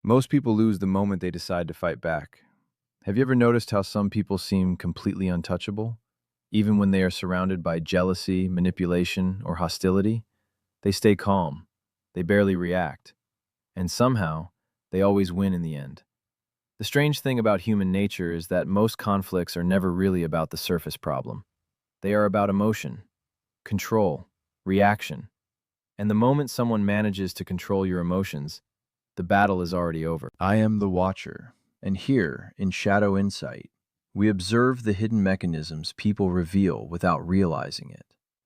Most people lose the moment they decide to fight back. Have you ever noticed how some people seem completely untouchable? Even when they are surrounded by jealousy, manipulation, or hostility, they stay calm. They barely react. And somehow, they always win in the end. The strange thing about human nature is that most conflicts are never really about the surface problem. They are about emotion, control, reaction. And the moment someone manages to control your emotions, the battle is already over. I am the Watcher, and here, in Shadow Insight, we observe the hidden mechanisms people reveal without realizing it.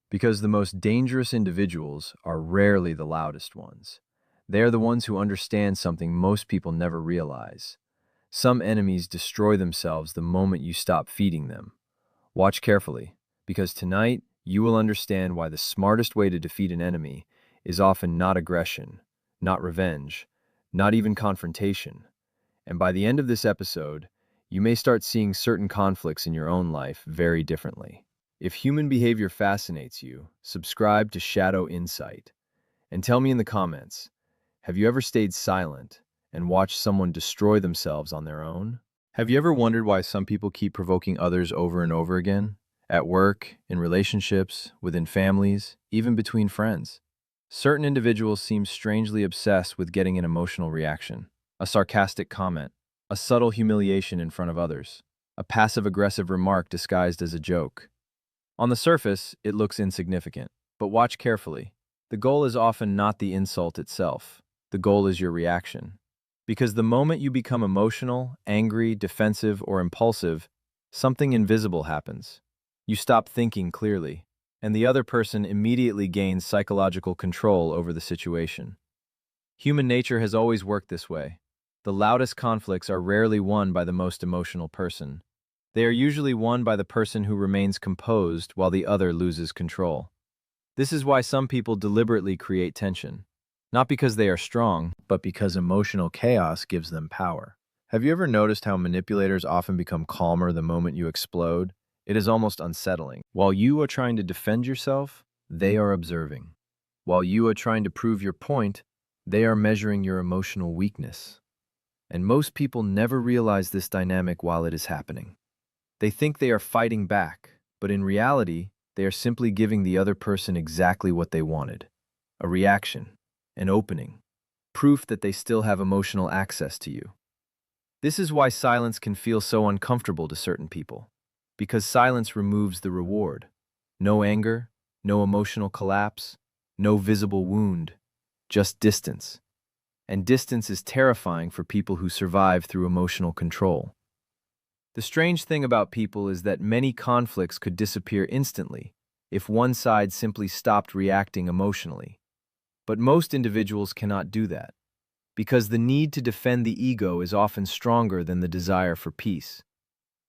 Because the most dangerous individuals are rarely the loudest ones. They are the ones who understand something most people never realize. Some enemies destroy themselves the moment you stop feeding them. Watch carefully, because tonight you will understand why the smartest way to defeat an enemy is often not aggression, not revenge, not even confrontation. And by the end of this episode, you may start seeing certain conflicts in your own life very differently. If human behavior fascinates you, subscribe to Shadow Insight. And tell me in the comments, have you ever stayed silent and watched someone destroy themselves on their own? Have you ever wondered why some people keep provoking others over and over again? At work, in relationships, within families, even between friends. Certain individuals seem strangely obsessed with getting an emotional reaction, a sarcastic comment, a subtle humiliation in front of others, a passive-aggressive remark disguised as a joke. On the surface, it looks insignificant, but watch carefully. The goal is often not the insult itself. The goal is your reaction. Because the moment you become emotional, angry, defensive, or impulsive, something invisible happens. You stop thinking clearly, and the other person immediately gains psychological control over the situation. Human nature has always worked this way. The loudest conflicts are rarely won by the most emotional person. They are usually won by the person who remains composed while the other loses control. This is why some people deliberately create tension. Not because they are strong, but because emotional chaos gives them power. Have you ever noticed how manipulators often become calmer the moment you explode? It is almost unsettling. While you are trying to defend yourself, they are observing. While you are trying to prove your point, they are measuring your emotional weakness. And most people never realize this dynamic while it is happening. They think they are fighting back, but in reality, they are simply giving the other person exactly what they wanted. A reaction, an opening, proof that they still have emotional access to you. This is why silence can feel so uncomfortable to certain people, because silence removes the reward. No anger, no emotional collapse, no visible wound, just distance. And distance is terrifying for people who survive through emotional control. The strange thing about people is that many conflicts could disappear instantly if one side simply stopped reacting emotionally. But most individuals cannot do that, because the need to defend the ego is often stronger than the desire for peace.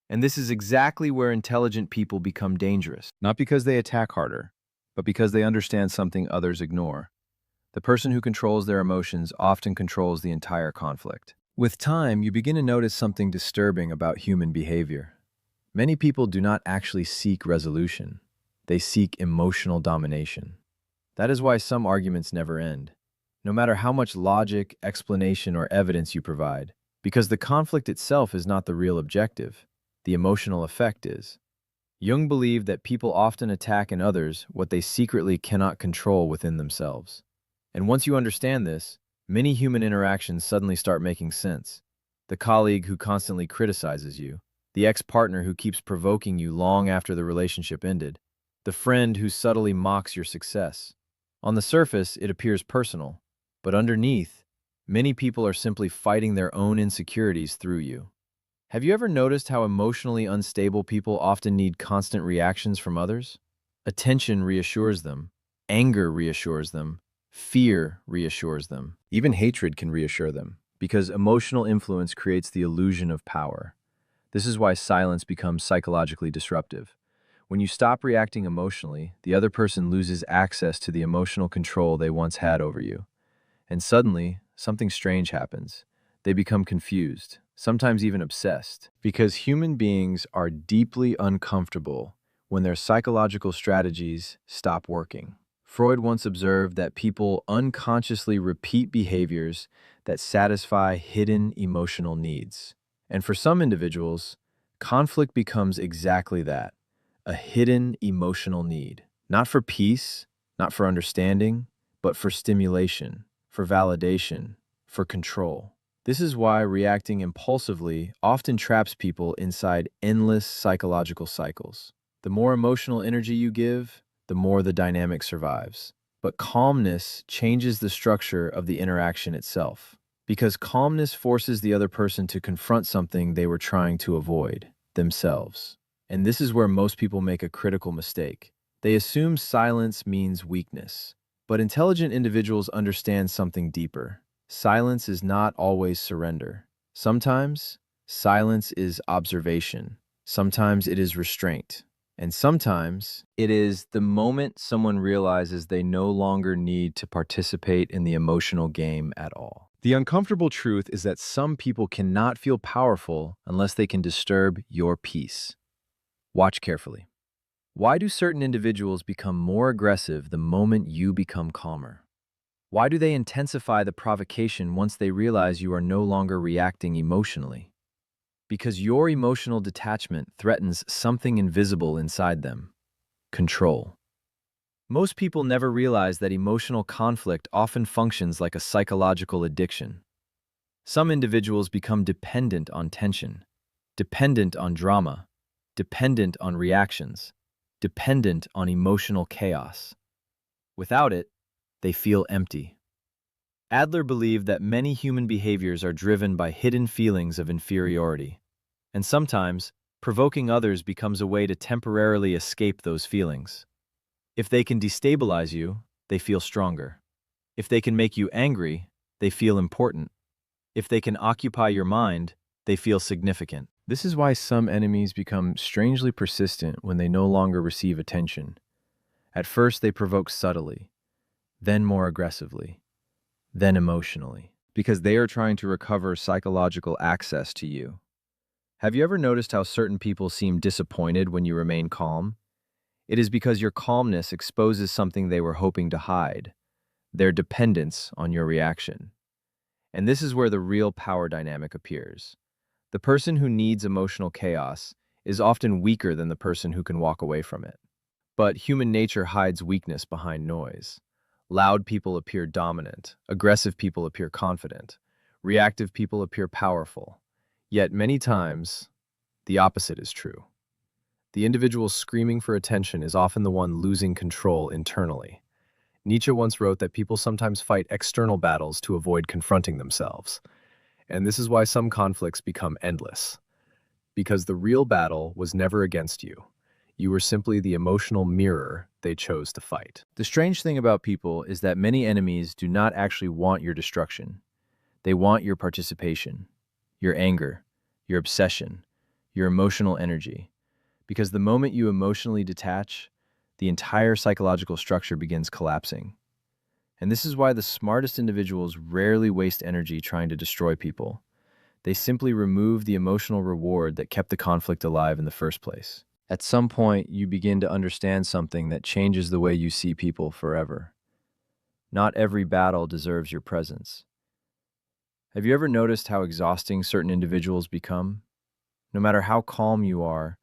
And this is exactly where intelligent people become dangerous, not because they attack harder, but because they understand something others ignore. The person who controls their emotions often controls the entire conflict. With time, you begin to notice something disturbing about human behavior. Many people do not actually seek resolution. They seek emotional domination. That is why some arguments never end, no matter how much logic, explanation, or evidence you provide, because the conflict itself is not the real objective. The emotional effect is. Jung believed that people often attack in others what they secretly cannot control within themselves. And once you understand this, many human interactions suddenly start making sense. The colleague who constantly criticizes you, the ex-partner who keeps provoking you long after the relationship ended, the friend who subtly mocks your success. On the surface, it appears personal, but underneath, many people are simply fighting their own insecurities through you. Have you ever noticed how emotionally unstable people often need constant reactions from others? Attention reassures them, anger reassures them, fear reassures them. Even hatred can reassure them, because emotional influence creates the illusion of power. This is why silence becomes psychologically disruptive. When you stop reacting emotionally, the other person loses access to the emotional control they once had over you. And suddenly, something strange happens. They become confused, sometimes even obsessed, because human beings are deeply uncomfortable when their psychological strategies stop working. Freud once observed that people unconsciously repeat behaviors that satisfy hidden emotional needs. And for some individuals, conflict becomes exactly that, a hidden emotional need. Not for peace, not for understanding, but for stimulation, for validation, for control. This is why reacting impulsively often traps people inside endless psychological cycles. The more emotional energy you give, the more the dynamic survives. But calmness changes the structure of the interaction itself, because calmness forces the other person to confront something they were trying to avoid, themselves. And this is where most people make a critical mistake. They assume silence means weakness. But intelligent individuals understand something deeper. Silence is not always surrender. Sometimes, silence is observation. Sometimes it is restraint. And sometimes it is the moment someone realizes they no longer need to participate in the emotional game at all. The uncomfortable truth is that some people cannot feel powerful unless they can disturb your peace. Watch carefully. Why do certain individuals become more aggressive the moment you become calmer? Why do they intensify the provocation once they realize you are no longer reacting emotionally? Because your emotional detachment threatens something invisible inside them: control. Most people never realize that emotional conflict often functions like a psychological addiction. Some individuals become dependent on tension, dependent on drama, dependent on reactions, dependent on emotional chaos. Without it, they feel empty. Adler believed that many human behaviors are driven by hidden feelings of inferiority, and sometimes, provoking others becomes a way to temporarily escape those feelings. If they can destabilize you, they feel stronger. If they can make you angry, they feel important. If they can occupy your mind, they feel significant. This is why some enemies become strangely persistent when they no longer receive attention. At first, they provoke subtly, then more aggressively, then emotionally, because they are trying to recover psychological access to you. Have you ever noticed how certain people seem disappointed when you remain calm? It is because your calmness exposes something they were hoping to hide, their dependence on your reaction. And this is where the real power dynamic appears. The person who needs emotional chaos is often weaker than the person who can walk away from it. But human nature hides weakness behind noise. Loud people appear dominant, aggressive people appear confident, reactive people appear powerful. Yet many times, the opposite is true. The individual screaming for attention is often the one losing control internally. Nietzsche once wrote that people sometimes fight external battles to avoid confronting themselves. And this is why some conflicts become endless. Because the real battle was never against you. You were simply the emotional mirror they chose to fight. The strange thing about people is that many enemies do not actually want your destruction. They want your participation, your anger, your obsession, your emotional energy. Because the moment you emotionally detach, the entire psychological structure begins collapsing. And this is why the smartest individuals rarely waste energy trying to destroy people. They simply remove the emotional reward that kept the conflict alive in the first place. At some point, you begin to understand something that changes the way you see people forever. Not every battle deserves your presence. Have you ever noticed how exhausting certain individuals become? No matter how calm you are,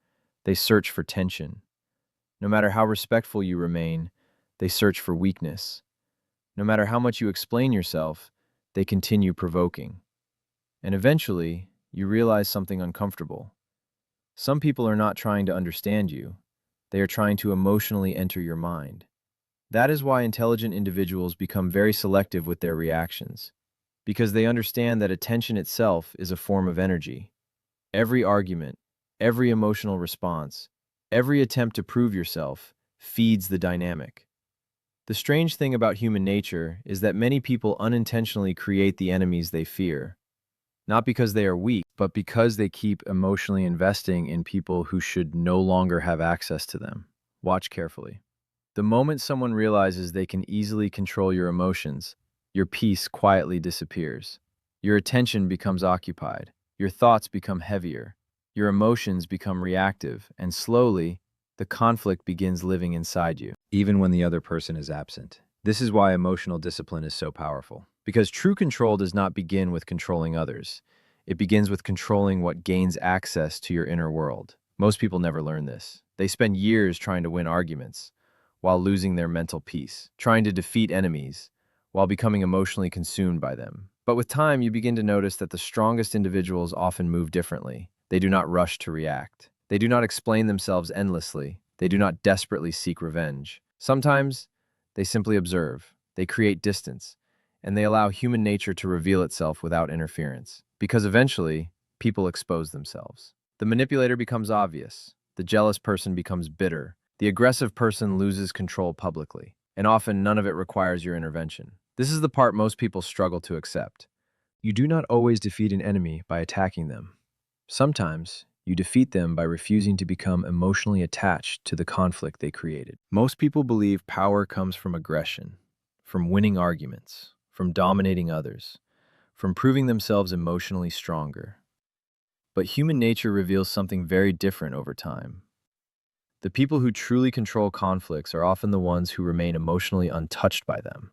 they search for tension. No matter how respectful you remain, they search for weakness. No matter how much you explain yourself, they continue provoking. And eventually, you realize something uncomfortable. Some people are not trying to understand you. They are trying to emotionally enter your mind. That is why intelligent individuals become very selective with their reactions, because they understand that attention itself is a form of energy. Every argument, every emotional response, every attempt to prove yourself feeds the dynamic. The strange thing about human nature is that many people unintentionally create the enemies they fear, not because they are weak, but because they keep emotionally investing in people who should no longer have access to them. Watch carefully. The moment someone realizes they can easily control your emotions, your peace quietly disappears. Your attention becomes occupied. Your thoughts become heavier. Your emotions become reactive, and slowly, the conflict begins living inside you, even when the other person is absent. This is why emotional discipline is so powerful. Because true control does not begin with controlling others. It begins with controlling what gains access to your inner world. Most people never learn this. They spend years trying to win arguments while losing their mental peace, trying to defeat enemies while becoming emotionally consumed by them. But with time, you begin to notice that the strongest individuals often move differently. They do not rush to react. They do not explain themselves endlessly. They do not desperately seek revenge. Sometimes, they simply observe. They create distance, and they allow human nature to reveal itself without interference. Because eventually, people expose themselves. The manipulator becomes obvious. The jealous person becomes bitter. The aggressive person loses control publicly, and often none of it requires your intervention. This is the part most people struggle to accept. You do not always defeat an enemy by attacking them. Sometimes, you defeat them by refusing to become emotionally attached to the conflict they created. Most people believe power comes from aggression, from winning arguments, from dominating others, from proving themselves emotionally stronger. But human nature reveals something very different over time. The people who truly control conflicts are often the ones who remain emotionally untouched by them.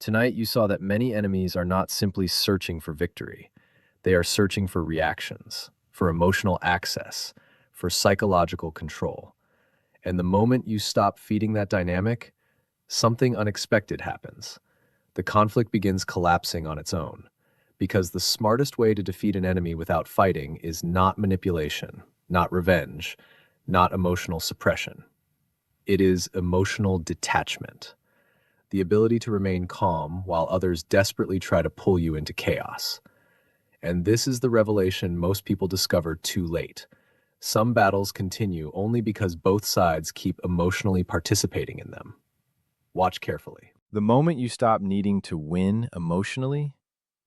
Tonight, you saw that many enemies are not simply searching for victory. They are searching for reactions, for emotional access, for psychological control. And the moment you stop feeding that dynamic, something unexpected happens. The conflict begins collapsing on its own. Because the smartest way to defeat an enemy without fighting is not manipulation, not revenge, not emotional suppression. It is emotional detachment, the ability to remain calm while others desperately try to pull you into chaos. And this is the revelation most people discover too late. Some battles continue only because both sides keep emotionally participating in them. Watch carefully. The moment you stop needing to win emotionally,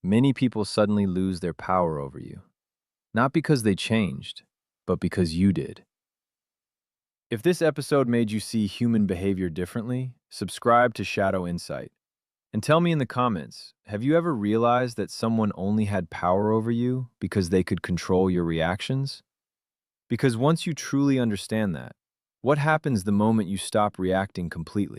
many people suddenly lose their power over you. Not because they changed, but because you did. If this episode made you see human behavior differently, subscribe to Shadow Insight. And tell me in the comments, have you ever realized that someone only had power over you because they could control your reactions? Because once you truly understand that, what happens the moment you stop reacting completely?